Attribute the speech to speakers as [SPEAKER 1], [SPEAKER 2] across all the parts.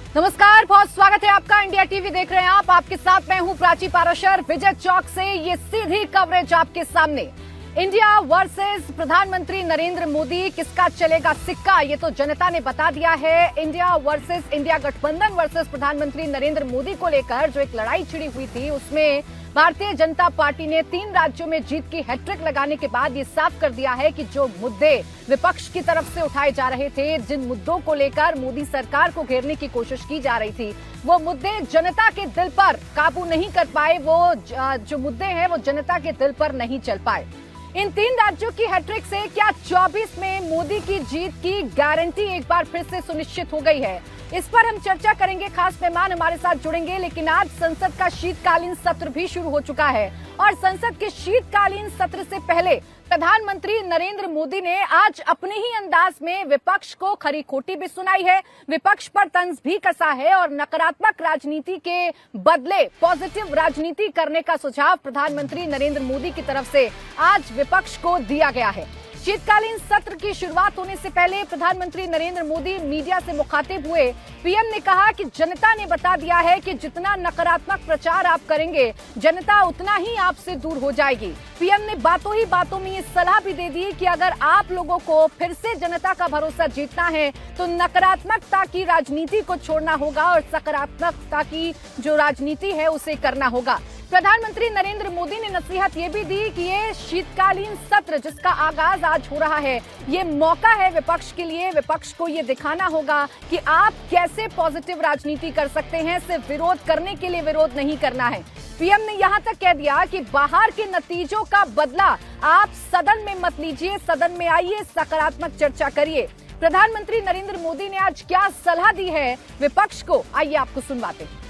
[SPEAKER 1] नमस्कार, बहुत स्वागत है आपका। इंडिया टीवी देख रहे हैं आप। आपके साथ मैं हूं प्राची पाराशर। विजय चौक से ये सीधी कवरेज आपके सामने। इंडिया वर्सेस प्रधानमंत्री नरेंद्र मोदी, किसका चलेगा सिक्का, ये तो जनता ने बता दिया है। इंडिया गठबंधन वर्सेस प्रधानमंत्री नरेंद्र मोदी को लेकर जो एक लड़ाई छिड़ी हुई थी, उसमें भारतीय जनता पार्टी ने 3 राज्यों में जीत की हैट्रिक लगाने के बाद ये साफ कर दिया है कि जो मुद्दे विपक्ष की तरफ से उठाए जा रहे थे, जिन मुद्दों को लेकर मोदी सरकार को घेरने की कोशिश की जा रही थी, वो मुद्दे जनता के दिल पर काबू नहीं कर पाए। वो जो मुद्दे हैं वो जनता के दिल पर नहीं चल पाए। इन 3 राज्यों की हैट्रिक से क्या 24 में मोदी की जीत की गारंटी एक बार फिर से सुनिश्चित हो गई है? इस पर हम चर्चा करेंगे। खास मेहमान हमारे साथ जुड़ेंगे। लेकिन आज संसद का शीतकालीन सत्र भी शुरू हो चुका है और संसद के शीतकालीन सत्र से पहले प्रधानमंत्री नरेंद्र मोदी ने आज अपने ही अंदाज में विपक्ष को खरी खोटी भी सुनाई है, विपक्ष पर तंज भी कसा है और नकारात्मक राजनीति के बदले पॉजिटिव राजनीति करने का सुझाव प्रधानमंत्री नरेंद्र मोदी की तरफ से आज विपक्ष को दिया गया है। शीतकालीन सत्र की शुरुआत होने से पहले प्रधानमंत्री नरेंद्र मोदी मीडिया से मुखातिब हुए। पीएम ने कहा कि जनता ने बता दिया है कि जितना नकारात्मक प्रचार आप करेंगे, जनता उतना ही आपसे दूर हो जाएगी। पीएम ने बातों ही बातों में ये सलाह भी दे दी कि अगर आप लोगों को फिर से जनता का भरोसा जीतना है तो नकारात्मकता की राजनीति को छोड़ना होगा और सकारात्मकता की जो राजनीति है उसे करना होगा। प्रधानमंत्री नरेंद्र मोदी ने नसीहत ये भी दी कि ये शीतकालीन सत्र जिसका आगाज आज हो रहा है, ये मौका है विपक्ष के लिए। विपक्ष को ये दिखाना होगा कि आप कैसे पॉजिटिव राजनीति कर सकते हैं, सिर्फ विरोध करने के लिए विरोध नहीं करना है। पीएम ने यहां तक कह दिया कि बाहर के नतीजों का बदला आप सदन में मत लीजिए, सदन में आइए, सकारात्मक चर्चा करिए। प्रधानमंत्री नरेंद्र मोदी ने आज क्या सलाह दी है विपक्ष को, आइए आपको सुनवाते हैं।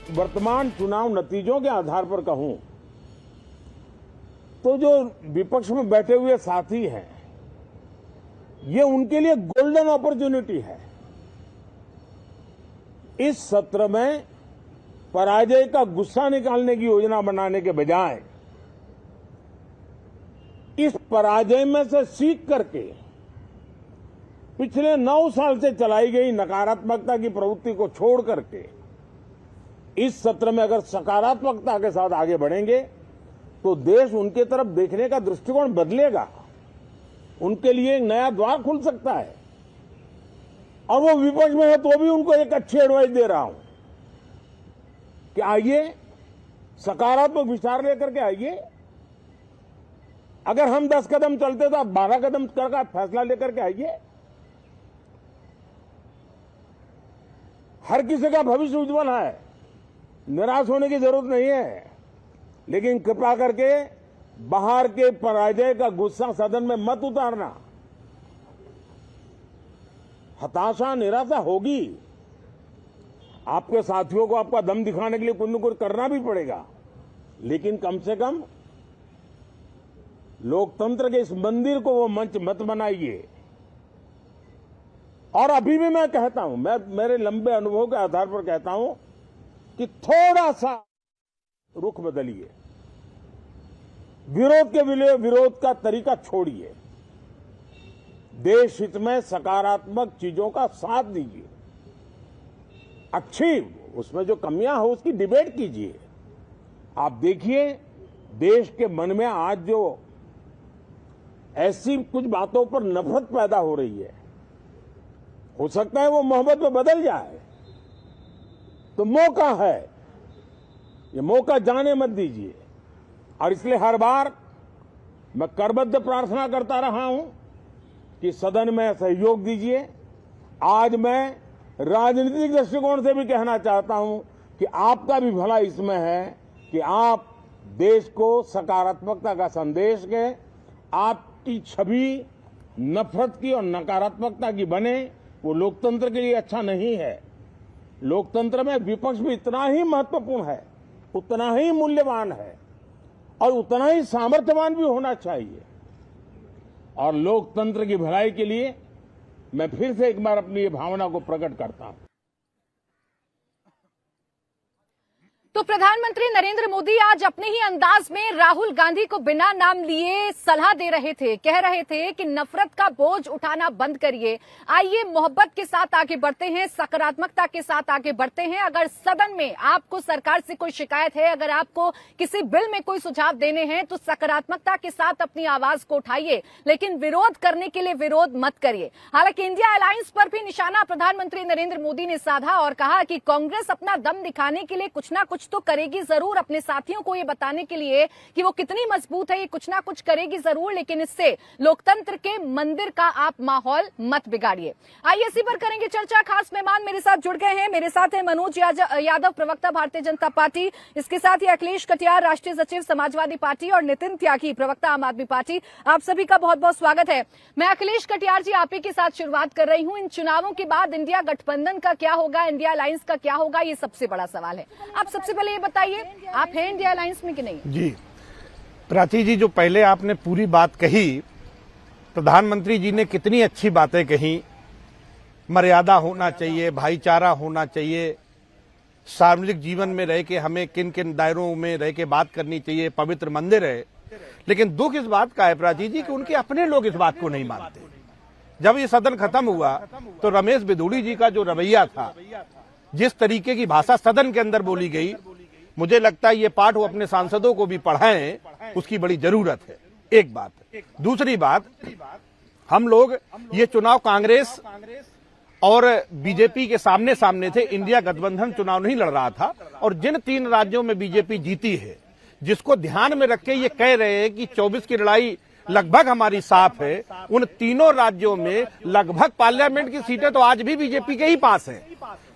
[SPEAKER 2] वर्तमान चुनाव नतीजों के आधार पर कहूं तो जो विपक्ष में बैठे हुए साथी हैं, ये उनके लिए गोल्डन अपॉर्चुनिटी है। इस सत्र में पराजय का गुस्सा निकालने की योजना बनाने के बजाय इस पराजय में से सीख करके पिछले 9 साल से चलाई गई नकारात्मकता की प्रवृत्ति को छोड़ करके इस सत्र में अगर सकारात्मकता के साथ आगे बढ़ेंगे तो देश उनके तरफ देखने का दृष्टिकोण बदलेगा, उनके लिए एक नया द्वार खुल सकता है। और वो विपक्ष में है तो भी उनको एक अच्छी एडवाइस दे रहा हूं कि आइए, सकारात्मक विचार लेकर के आइए। अगर हम 10 कदम चलते तो आप 12 कदम करके फैसला लेकर के आइए। हर किसी का भविष्य उज्जवल है, निराश होने की जरूरत नहीं है। लेकिन कृपा करके बाहर के पराजय का गुस्सा सदन में मत उतारना। हताशा, निराशा होगी, आपके साथियों को आपका दम दिखाने के लिए कुछ न कुछ करना भी पड़ेगा, लेकिन कम से कम लोकतंत्र के इस मंदिर को वो मंच मत बनाइए। और अभी भी मैं कहता हूं, मैं मेरे लंबे अनुभव के आधार पर कहता हूं कि थोड़ा सा रुख बदलिए, विरोध के लिए विरोध का तरीका छोड़िए, देश हित में सकारात्मक चीजों का साथ दीजिए, अच्छी उसमें जो कमियां हो उसकी डिबेट कीजिए। आप देखिए देश के मन में आज जो ऐसी कुछ बातों पर नफरत पैदा हो रही है, हो सकता है वो मोहब्बत में बदल जाए। तो मौका है, ये मौका जाने मत दीजिए। और इसलिए हर बार मैं करबद्ध प्रार्थना करता रहा हूं कि सदन में सहयोग दीजिए। आज मैं राजनीतिक दृष्टिकोण से भी कहना चाहता हूं कि आपका भी भला इसमें है कि आप देश को सकारात्मकता का संदेश दें। आपकी छवि नफरत की और नकारात्मकता की बने, वो लोकतंत्र के लिए अच्छा नहीं है। लोकतंत्र में विपक्ष भी इतना ही महत्वपूर्ण है, उतना ही मूल्यवान है और उतना ही सामर्थ्यवान भी होना चाहिए। और लोकतंत्र की भलाई के लिए मैं फिर से एक बार अपनी ये भावना को प्रकट करता हूं।
[SPEAKER 1] तो प्रधानमंत्री नरेंद्र मोदी आज अपने ही अंदाज में राहुल गांधी को बिना नाम लिए सलाह दे रहे थे। कह रहे थे कि नफरत का बोझ उठाना बंद करिए, आइए मोहब्बत के साथ आगे बढ़ते हैं, सकारात्मकता के साथ आगे बढ़ते हैं। अगर सदन में आपको सरकार से कोई शिकायत है, अगर आपको किसी बिल में कोई सुझाव देने हैं, तो सकारात्मकता के साथ अपनी आवाज को उठाइए, लेकिन विरोध करने के लिए विरोध मत करिए। हालांकि इंडिया अलायंस पर भी निशाना प्रधानमंत्री नरेंद्र मोदी ने साधा और कहा कि कांग्रेस अपना दम दिखाने के लिए कुछ ना कुछ तो करेगी जरूर, अपने साथियों को ये बताने के लिए कि वो कितनी मजबूत है, ये कुछ ना कुछ करेगी जरूर, लेकिन इससे लोकतंत्र के मंदिर का आप माहौल मत बिगाड़िए। आइए इसी पर करेंगे चर्चा। खास मेहमान मेरे साथ जुड़ गए हैं। मेरे साथ है मनोज यादव, प्रवक्ता भारतीय जनता पार्टी, इसके साथ ही अखिलेश कटियार, राष्ट्रीय सचिव समाजवादी पार्टी, और नितिन त्यागी, प्रवक्ता आम आदमी पार्टी। आप सभी का बहुत बहुत स्वागत है। मैं अखिलेश कटियार जी आप ही के साथ शुरुआत कर रही हूं। इन चुनावों के बाद इंडिया गठबंधन का क्या होगा, इंडिया अलायंस का क्या होगा, ये सबसे बड़ा सवाल है। आप सबसे पहले ये बताइए, आप हैं इंडिया अलायंस में कि नहीं?
[SPEAKER 3] जी प्राची जी, जो पहले आपने पूरी बात कही, प्रधानमंत्री जी ने कितनी अच्छी बातें कही। मर्यादा होना चाहिए, भाईचारा होना चाहिए, सार्वजनिक जीवन में रह के हमें किन किन दायरों में रह के बात करनी चाहिए, पवित्र मंदिर है। लेकिन दुख इस बात का है प्राची जी कि उनके अपने लोग इस बात को नहीं मानते। जब ये सदन खत्म हुआ तो रमेश बिधूड़ी जी का जो रवैया था, जिस तरीके की भाषा सदन के अंदर बोली गई, मुझे लगता है ये पाठ वो अपने सांसदों को भी पढ़ाएं, उसकी बड़ी जरूरत है। एक बात। दूसरी बात, हम लोग ये चुनाव कांग्रेस और बीजेपी के सामने सामने थे। इंडिया गठबंधन चुनाव नहीं लड़ रहा था, और जिन 3 राज्यों में बीजेपी जीती है, जिसको ध्यान में रख के ये कह रहे हैं कि 24 की लड़ाई लगभग हमारी साफ है, उन तीनों राज्यों में लगभग पार्लियामेंट की सीटें तो आज भी बीजेपी के ही पास हैं।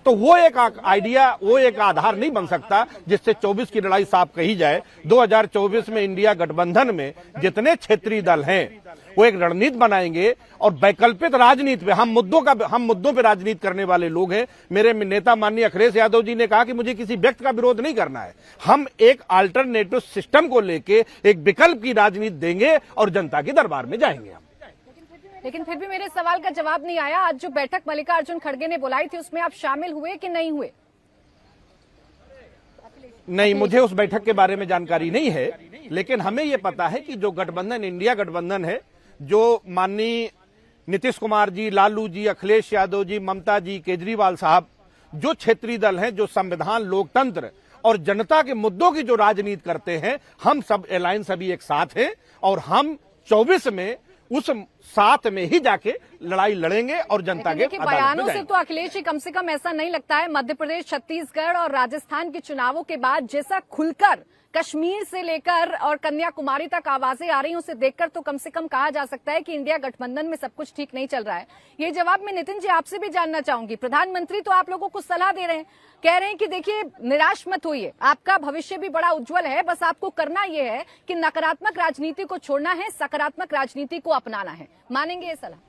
[SPEAKER 3] तो वो एक आइडिया, वो एक आधार नहीं बन सकता जिससे 24 की लड़ाई साफ कही जाए। 2024 में इंडिया गठबंधन में जितने क्षेत्रीय दल हैं वो एक रणनीति बनाएंगे, और वैकल्पिक राजनीति पे हम मुद्दों पे राजनीति करने वाले लोग हैं। मेरे नेता माननीय अखिलेश यादव जी ने कहा कि मुझे किसी व्यक्ति का विरोध नहीं करना है, हम एक अल्टरनेटिव सिस्टम को लेके एक विकल्प की राजनीति देंगे और जनता के दरबार में जाएंगे।
[SPEAKER 1] लेकिन फिर भी मेरे सवाल का जवाब नहीं आया। आज जो बैठक मल्लिकार्जुन खड़गे ने बुलाई थी, उसमें आप शामिल हुए कि नहीं हुए?
[SPEAKER 3] नहीं, मुझे उस बैठक के बारे में जानकारी नहीं है, लेकिन हमें यह पता है कि जो गठबंधन इंडिया गठबंधन है, जो माननीय नीतीश कुमार जी, लालू जी, अखिलेश यादव जी, ममता जी, केजरीवाल साहब, जो क्षेत्रीय दल हैं, जो संविधान, लोकतंत्र और जनता के मुद्दों की जो राजनीति करते हैं, हम सब अलायंस अभी एक साथ हैं, और हम 24 में उस साथ में ही जाके लड़ाई लड़ेंगे और जनता के
[SPEAKER 1] बयानों से तो अखिलेश जी कम से कम ऐसा नहीं लगता है। मध्य प्रदेश, छत्तीसगढ़ और राजस्थान के चुनावों के बाद जैसा खुलकर कश्मीर से लेकर और कन्याकुमारी तक आवाजें आ रही हैं, उसे देखकर तो कम से कम कहा जा सकता है कि इंडिया गठबंधन में सब कुछ ठीक नहीं चल रहा है। ये जवाब मैं नितिन जी आपसे भी जानना चाहूंगी। प्रधानमंत्री तो आप लोगों को सलाह दे रहे हैं, कह रहे हैं कि देखिए निराश मत होइए, आपका भविष्य भी बड़ा उज्जवल है, बस आपको करना यह है कि नकारात्मक राजनीति को छोड़ना है, सकारात्मक राजनीति को अपनाना है। मानेंगे ये सलाह?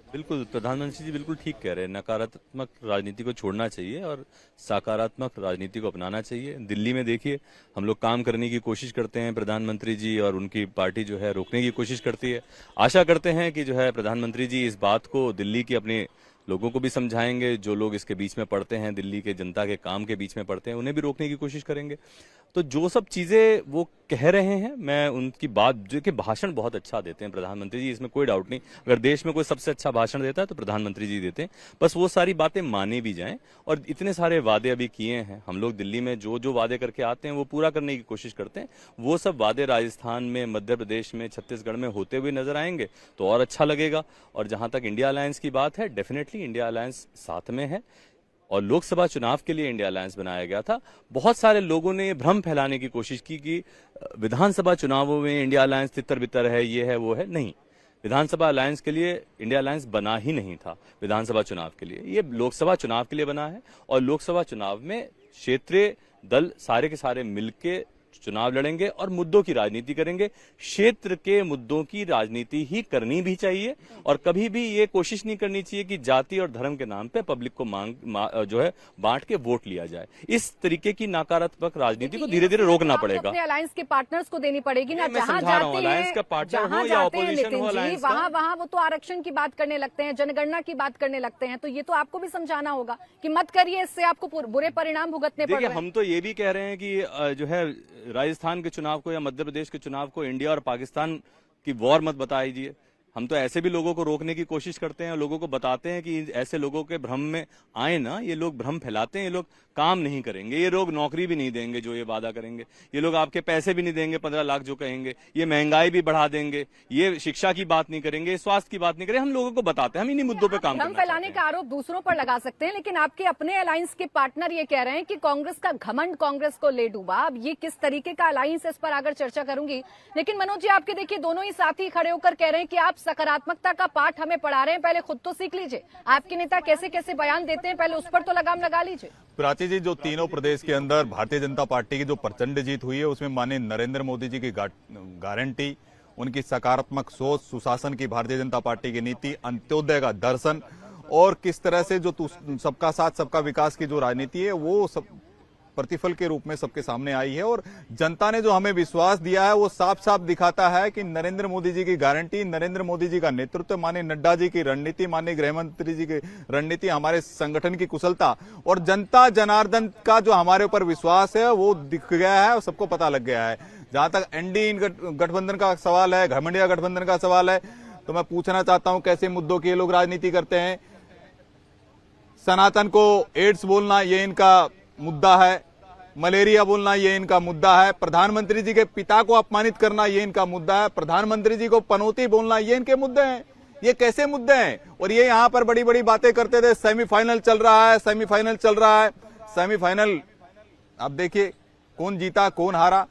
[SPEAKER 4] बिल्कुल, प्रधानमंत्री जी बिल्कुल ठीक कह रहे हैं। नकारात्मक राजनीति को छोड़ना चाहिए और सकारात्मक राजनीति को अपनाना चाहिए। दिल्ली में देखिए, हम लोग काम करने की कोशिश करते हैं, प्रधानमंत्री जी और उनकी पार्टी जो है रोकने की कोशिश करती है। आशा करते हैं कि जो है प्रधानमंत्री जी इस बात को दिल्ली की अपने लोगों को भी समझाएंगे, जो लोग इसके बीच में पड़ते हैं, दिल्ली के जनता के काम के बीच में पड़ते हैं, उन्हें भी रोकने की कोशिश करेंगे। तो जो सब चीजें वो कह रहे हैं, मैं उनकी बात, जो कि भाषण बहुत अच्छा देते हैं प्रधानमंत्री जी, इसमें कोई डाउट नहीं। अगर देश में कोई सबसे अच्छा भाषण देता है तो प्रधानमंत्री जी देते हैं। बस वो सारी बातें मानी भी जाएं, और इतने सारे वादे अभी किए हैं हम लोग दिल्ली में, जो जो वादे करके आते हैं वो पूरा करने की कोशिश करते हैं। वो सब वादे राजस्थान में, मध्य प्रदेश में, छत्तीसगढ़ में होते हुए नजर आएंगे तो और अच्छा लगेगा। और जहां तक इंडिया अलायंस की बात है, डेफिनेटली इंडिया अलायंस साथ में है, और लोकसभा चुनाव के लिए इंडिया अलायंस बनाया गया था। बहुत सारे लोगों ने भ्रम फैलाने की कोशिश की कि विधानसभा चुनावों में इंडिया अलायंस तितर बितर है, ये है वो है। नहीं, विधानसभा अलायंस के लिए इंडिया अलायंस बना ही नहीं था विधानसभा चुनाव के लिए, ये लोकसभा चुनाव के लिए बना है। और लोकसभा चुनाव में क्षेत्रीय दल सारे के सारे मिलके चुनाव लड़ेंगे और मुद्दों की राजनीति करेंगे। क्षेत्र के मुद्दों की राजनीति ही करनी भी चाहिए और कभी भी ये कोशिश नहीं करनी चाहिए कि जाति और धर्म के नाम पे पब्लिक को जो है बांट के वोट लिया जाए। इस तरीके की नकारात्मक राजनीति को धीरे धीरे रोकना पड़ेगा।
[SPEAKER 1] अपने अलायंस के पार्टनर्स को देनी पड़ेगी ना,
[SPEAKER 4] जहां जाते हैं अलायंस का पार्टनर हो या ऑपोजिशन हो, अलायंस
[SPEAKER 1] वहां वो तो आरक्षण की बात करने लगते हैं, जनगणना की बात करने लगते हैं। तो ये तो आपको भी समझाना होगा कि मत करिए, इससे आपको बुरे परिणाम भुगतने पड़ रहे हैं।
[SPEAKER 4] हम तो ये भी कह रहे हैं कि जो है राजस्थान के चुनाव को या मध्य प्रदेश के चुनाव को इंडिया और पाकिस्तान की वॉर मत बताइए। हम तो ऐसे भी लोगों को रोकने की कोशिश करते हैं और लोगों को बताते हैं कि ऐसे लोगों के भ्रम में आए ना, ये लोग भ्रम फैलाते हैं, ये लोग काम नहीं करेंगे, ये लोग नौकरी भी नहीं देंगे जो ये वादा करेंगे, ये लोग आपके पैसे भी नहीं देंगे 15 लाख जो कहेंगे, ये महंगाई भी बढ़ा देंगे, ये शिक्षा की बात नहीं करेंगे, स्वास्थ्य की बात नहीं करेंगे। हम लोगों को बताते हैं, हम इन्हीं मुद्दों पर काम
[SPEAKER 1] भ्रम फैलाने का आरोप दूसरों पर लगा सकते हैं, लेकिन आपके अपने अलायंस के पार्टनर ये कह रहे हैं कि कांग्रेस का घमंड कांग्रेस को ले डूबा। अब ये किस तरीके का अलायंस, इस पर आकर चर्चा करूंगी। लेकिन मनोज जी, आपके देखिए दोनों ही साथी खड़े होकर कह रहे हैं कि आप सकारात्मकता का पाठ हमें पढ़ा रहे हैं, पहले खुद तो सीख लीजिए। आपके नेता कैसे कैसे बयान देते हैं, पहले उस पर तो लगाम लगा लीजिए।
[SPEAKER 5] प्राची जी, जो तीनों प्रदेश के अंदर भारतीय जनता पार्टी की जो प्रचंड जीत हुई है उसमें माननीय नरेंद्र मोदी जी की गारंटी, उनकी सकारात्मक सोच, सुशासन की भारतीय जनता पार्टी की नीति, अंत्योदय का दर्शन और किस तरह से जो सबका साथ सबका विकास की जो राजनीति है वो सब प्रतिफल के रूप में सबके सामने आई है। और जनता ने जो हमें विश्वास दिया है वो साफ साफ दिखाता है कि नरेंद्र मोदी जी की गारंटी, नरेंद्र मोदी जी का नेतृत्व, माननीय नड्डा जी की रणनीति, माननीय गृह मंत्री जी की रणनीति, हमारे संगठन की कुशलता और जनता जनार्दन का जो हमारे ऊपर विश्वास है वो दिख गया है और सबको पता लग गया है। जहां तक एनडीए गठबंधन का सवाल है, घमंडिया गठबंधन का सवाल है, तो मैं पूछना चाहता हूं कैसे मुद्दों की लोग राजनीति करते हैं। सनातन को एड्स बोलना ये इनका मुद्दा है, मलेरिया बोलना ये इनका मुद्दा है, प्रधानमंत्री जी के पिता को अपमानित करना ये इनका मुद्दा है, प्रधानमंत्री जी को पनौती बोलना ये इनके मुद्दे हैं। ये कैसे मुद्दे हैं? और ये यहां पर बड़ी बड़ी बातें करते थे, सेमीफाइनल चल रहा है, सेमीफाइनल चल रहा है। सेमीफाइनल अब देखिए कौन जीता कौन हारा।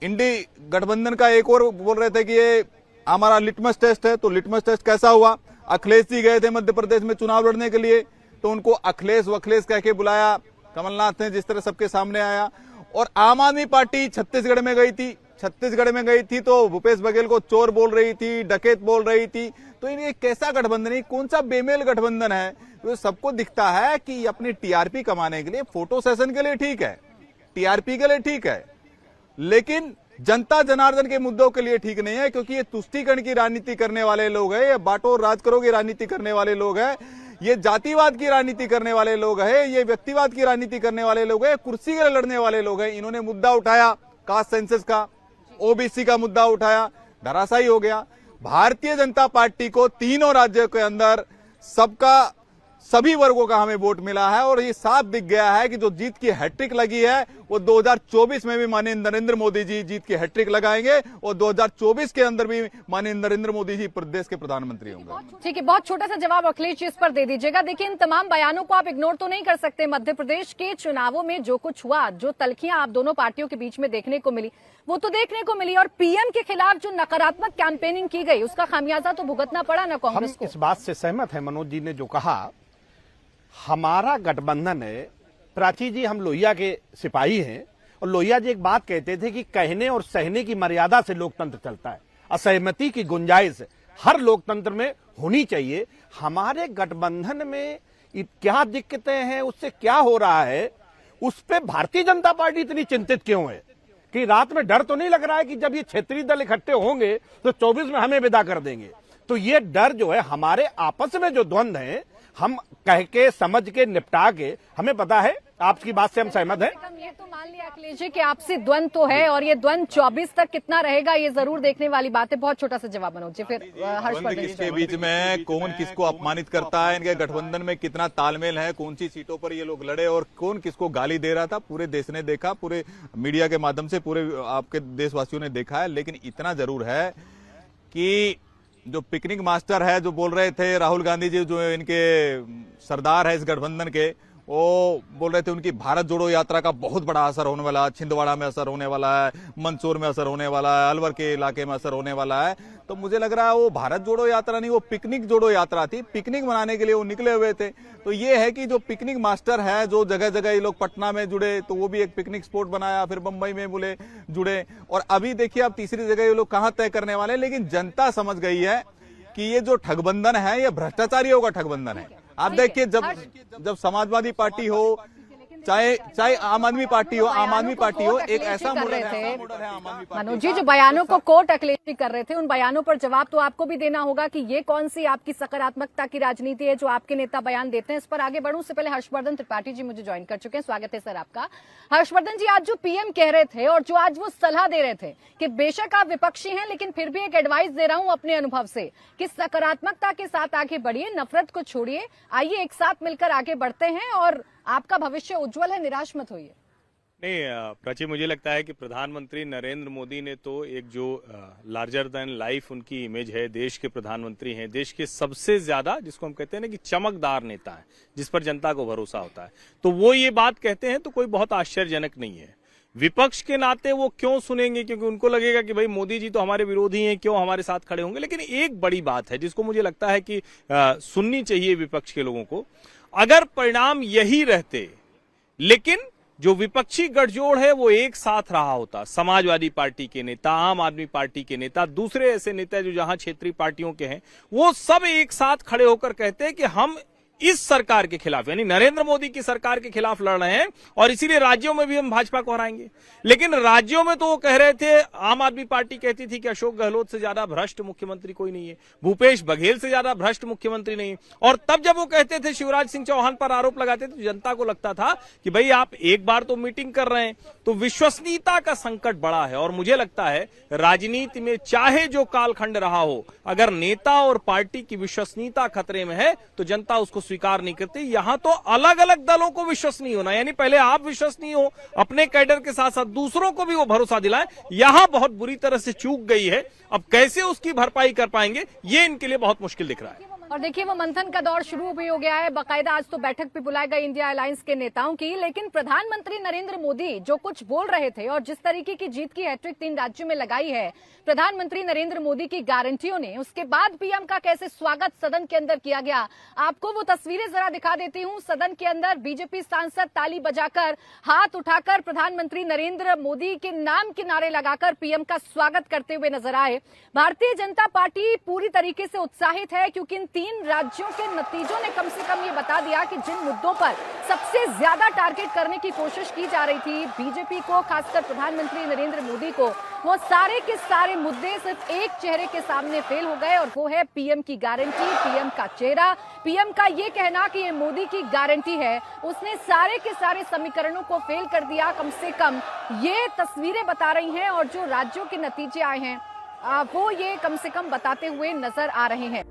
[SPEAKER 5] इंडी गठबंधन का एक और बोल रहे थे कि ये हमारा लिटमस टेस्ट है, तो लिटमस टेस्ट कैसा हुआ? अखिलेश जी गए थे मध्य प्रदेश में चुनाव लड़ने के लिए, तो उनको अखिलेश वखिलेश कह के बुलाया कमलनाथ ने, जिस तरह सबके सामने आया। और आम आदमी पार्टी छत्तीसगढ़ में गई थी तो भूपेश बघेल को चोर बोल रही थी, डकैत बोल रही थी। तो ये कैसा गठबंधन है, कौन सा बेमेल गठबंधन है? तो सबको दिखता है कि अपनी टीआरपी कमाने के लिए, फोटो सेशन के लिए ठीक है, टीआरपी के लिए ठीक है, लेकिन जनता जनार्दन के मुद्दों के लिए ठीक नहीं है, क्योंकि ये तुष्टीकरण की राजनीति करने वाले लोग हैं, ये बांटो राज करो की राजनीति करने वाले लोग हैं, ये जातिवाद की राजनीति करने वाले लोग हैं, ये व्यक्तिवाद की राजनीति करने वाले लोग हैं, कुर्सी के लिए लड़ने वाले लोग हैं। इन्होंने मुद्दा उठाया कास्ट सेंसस का, ओबीसी का मुद्दा उठाया, धराशायी हो गया। भारतीय जनता पार्टी को तीनों राज्यों के अंदर सभी वर्गों का हमें वोट मिला है और ये साफ दिख गया है कि जो जीत की हैट्रिक लगी है वो 2024 में भी माननीय नरेंद्र मोदी जी जीत की हैट्रिक लगाएंगे और 2024 के अंदर भी माननीय नरेंद्र मोदी जी प्रदेश के प्रधानमंत्री होंगे।
[SPEAKER 1] ठीक है, बहुत छोटा सा जवाब अखिलेश जी इस पर दे दीजिएगा। देखिए, इन तमाम बयानों को आप इग्नोर तो नहीं कर सकते। मध्य प्रदेश के चुनावों में जो कुछ हुआ, जो तल्खियां आप दोनों पार्टियों के बीच में देखने को मिली, वो तो देखने को मिली। और पीएम के खिलाफ जो नकारात्मक कैंपेनिंग की गई उसका खामियाजा तो भुगतना पड़ा ना कांग्रेस को।
[SPEAKER 3] इस बात से सहमत है मनोज जी ने जो कहा। हमारा गठबंधन है, प्राची जी हम लोहिया के सिपाही हैं और लोहिया जी एक बात कहते थे कि कहने और सहने की मर्यादा से लोकतंत्र चलता है, असहमति की गुंजाइश हर लोकतंत्र में होनी चाहिए। हमारे गठबंधन में क्या दिक्कतें हैं, उससे क्या हो रहा है, उस पे भारतीय जनता पार्टी इतनी चिंतित क्यों है? कि रात में डर तो नहीं लग रहा है कि जब ये क्षेत्रीय दल इकट्ठे होंगे तो 24 में हमें विदा कर देंगे? तो ये डर जो है, हमारे आपस में जो द्वंद्व है, हम कह के समझ के निपटा के, हमें पता है, आपकी बात से हम सहमत हैं।
[SPEAKER 1] ये तो मान लिया अखिलेश जी कि आपसी द्वंद्व तो है और ये द्वंद्व 24 तक कितना रहेगा ये जरूर देखने वाली बात है। बहुत छोटा सा जवाब मनोज जी, फिर हर्षवर्धन जी।
[SPEAKER 5] इसके बीच में कौन किसको अपमानित करता है, इनके गठबंधन में कितना तालमेल है, कौन सी सीटों पर ये लोग लड़े और कौन किसको गाली दे रहा था, पूरे देश ने देखा, पूरे मीडिया के माध्यम से पूरे आपके देशवासियों ने देखा है। लेकिन इतना जरूर है कि जो पिकनिक मास्टर है, जो बोल रहे थे राहुल गांधी जी, जो इनके सरदार है इस गठबंधन के, वो बोल रहे थे उनकी भारत जोड़ो यात्रा का बहुत बड़ा असर होने वाला है, छिंदवाड़ा में असर होने वाला है, मंदसौर में असर होने वाला है, अलवर के इलाके में असर होने वाला है। तो मुझे लग रहा है वो भारत जोड़ो यात्रा नहीं, वो पिकनिक जोड़ो यात्रा थी। पिकनिक मनाने के लिए वो निकले हुए थे। तो ये है कि जो पिकनिक मास्टर है, जो जगह जगह ये लोग पटना में जुड़े तो वो भी एक पिकनिक स्पॉट बनाया, फिर बंबई में बोले जुड़े, और अभी देखिए अब तीसरी जगह ये लोग कहां तय करने वाले। लेकिन जनता समझ गई है कि ये जो ठगबंधन है ये भ्रष्टाचारियों का ठगबंधन है। आप देखिए जब समाजवादी पार्टी हो, चाहे आम आदमी पार्टी हो, एक ऐसा मॉडल है आम आदमी पार्टी।
[SPEAKER 1] मनोज जी, जो बयानों को कोर्ट अक्लेशी कर रहे थे, उन बयानों पर जवाब तो आपको भी देना होगा कि ये कौन सी आपकी सकारात्मकता की राजनीति है जो आपके नेता बयान देते हैं। इस पर आगे बढ़ूं उससे पहले हर्षवर्धन त्रिपाठी जी मुझे ज्वाइन कर चुके हैं। स्वागत है सर आपका। हर्षवर्धन जी, आज जो पीएम कह रहे थे और जो आज वो सलाह दे रहे थे कि बेशक आप विपक्षी हैं लेकिन फिर भी एक एडवाइस दे रहा हूं अपने अनुभव से कि सकारात्मकता के साथ आगे बढ़िए, नफरत को छोड़िए, आइए एक साथ मिलकर आगे बढ़ते हैं और आपका भविष्य उज्जवल है, निराश मत होइए।
[SPEAKER 6] नहीं प्राची, मुझे लगता है कि प्रधानमंत्री नरेंद्र मोदी ने तो एक जो लार्जर देन लाइफ उनकी इमेज है, देश के प्रधानमंत्री हैं, देश के सबसे ज्यादा जिसको हम कहते हैं ना कि चमकदार नेता है जिस पर जनता को भरोसा होता है, तो वो ये बात कहते हैं तो कोई बहुत आश्चर्यजनक नहीं है। विपक्ष के नाते वो क्यों सुनेंगे, क्योंकि उनको लगेगा कि भाई मोदी जी तो हमारे विरोधी हैं, क्यों हमारे साथ खड़े होंगे। लेकिन एक बड़ी बात है जिसको मुझे लगता है कि सुननी चाहिए विपक्ष के लोगों को। अगर परिणाम यही रहते लेकिन जो विपक्षी गठजोड़ है वो एक साथ रहा होता, समाजवादी पार्टी के नेता, आम आदमी पार्टी के नेता, दूसरे ऐसे नेता जो जहां क्षेत्रीय पार्टियों के हैं, वो सब एक साथ खड़े होकर कहते हैं कि हम इस सरकार के खिलाफ यानी नरेंद्र मोदी की सरकार के खिलाफ लड़ रहे हैं और इसीलिए राज्यों में भी हम भाजपा को हराएंगे। लेकिन राज्यों में तो वो कह रहे थे, आम आदमी पार्टी कहती थी कि अशोक गहलोत से ज्यादा भ्रष्ट मुख्यमंत्री कोई नहीं है, भूपेश बघेल से ज्यादा भ्रष्ट मुख्यमंत्री नहीं है। और तब जब वो कहते थे, शिवराज सिंह चौहान पर आरोप लगाते थे, तो जनता को लगता था कि भाई आप एक बार तो मीटिंग कर रहे हैं। तो विश्वसनीयता का संकट बड़ा है और मुझे लगता है राजनीति में चाहे जो कालखंड रहा हो, अगर नेता और पार्टी की विश्वसनीयता खतरे में है तो जनता उसको स्वीकार नहीं करती। यहां तो अलग अलग दलों को विश्वसनीय होना, यानी पहले आप विश्वसनीय हो अपने कैडर के साथ साथ दूसरों को भी वो भरोसा दिलाएं, यहां बहुत बुरी तरह से चूक गई है। अब कैसे उसकी भरपाई कर पाएंगे ये इनके लिए बहुत मुश्किल दिख रहा है।
[SPEAKER 1] और देखिए वो मंथन का दौर शुरू भी हो गया है, बाकायदा आज तो बैठक भी बुलाई गई इंडिया अलायंस के नेताओं की। लेकिन प्रधानमंत्री नरेंद्र मोदी जो कुछ बोल रहे थे और जिस तरीके की जीत की हैट्रिक 3 राज्यों में लगाई है प्रधानमंत्री नरेंद्र मोदी की गारंटियों ने, उसके बाद पीएम का कैसे स्वागत सदन के अंदर किया गया, आपको वो तस्वीरें जरा दिखा देती हूं। सदन के अंदर बीजेपी सांसद ताली बजाकर, हाथ उठाकर प्रधानमंत्री नरेंद्र मोदी के नाम के नारे लगाकर पीएम का स्वागत करते हुए नजर आए। भारतीय जनता पार्टी पूरी तरीके से उत्साहित है क्योंकि इन 3 राज्यों के नतीजों ने कम से कम ये बता दिया कि जिन मुद्दों पर सबसे ज्यादा टारगेट करने की कोशिश की जा रही थी बीजेपी को, खासकर प्रधानमंत्री नरेंद्र मोदी को, वो सारे के सारे मुद्दे सिर्फ एक चेहरे के सामने फेल हो गए और वो है पीएम की गारंटी, पीएम का चेहरा। पीएम का ये कहना कि ये मोदी की गारंटी है, उसने सारे के सारे समीकरणों को फेल कर दिया, कम से कम ये तस्वीरें बता रही हैं। और जो राज्यों के नतीजे आए हैं वो ये कम से कम बताते हुए नजर आ रहे हैं।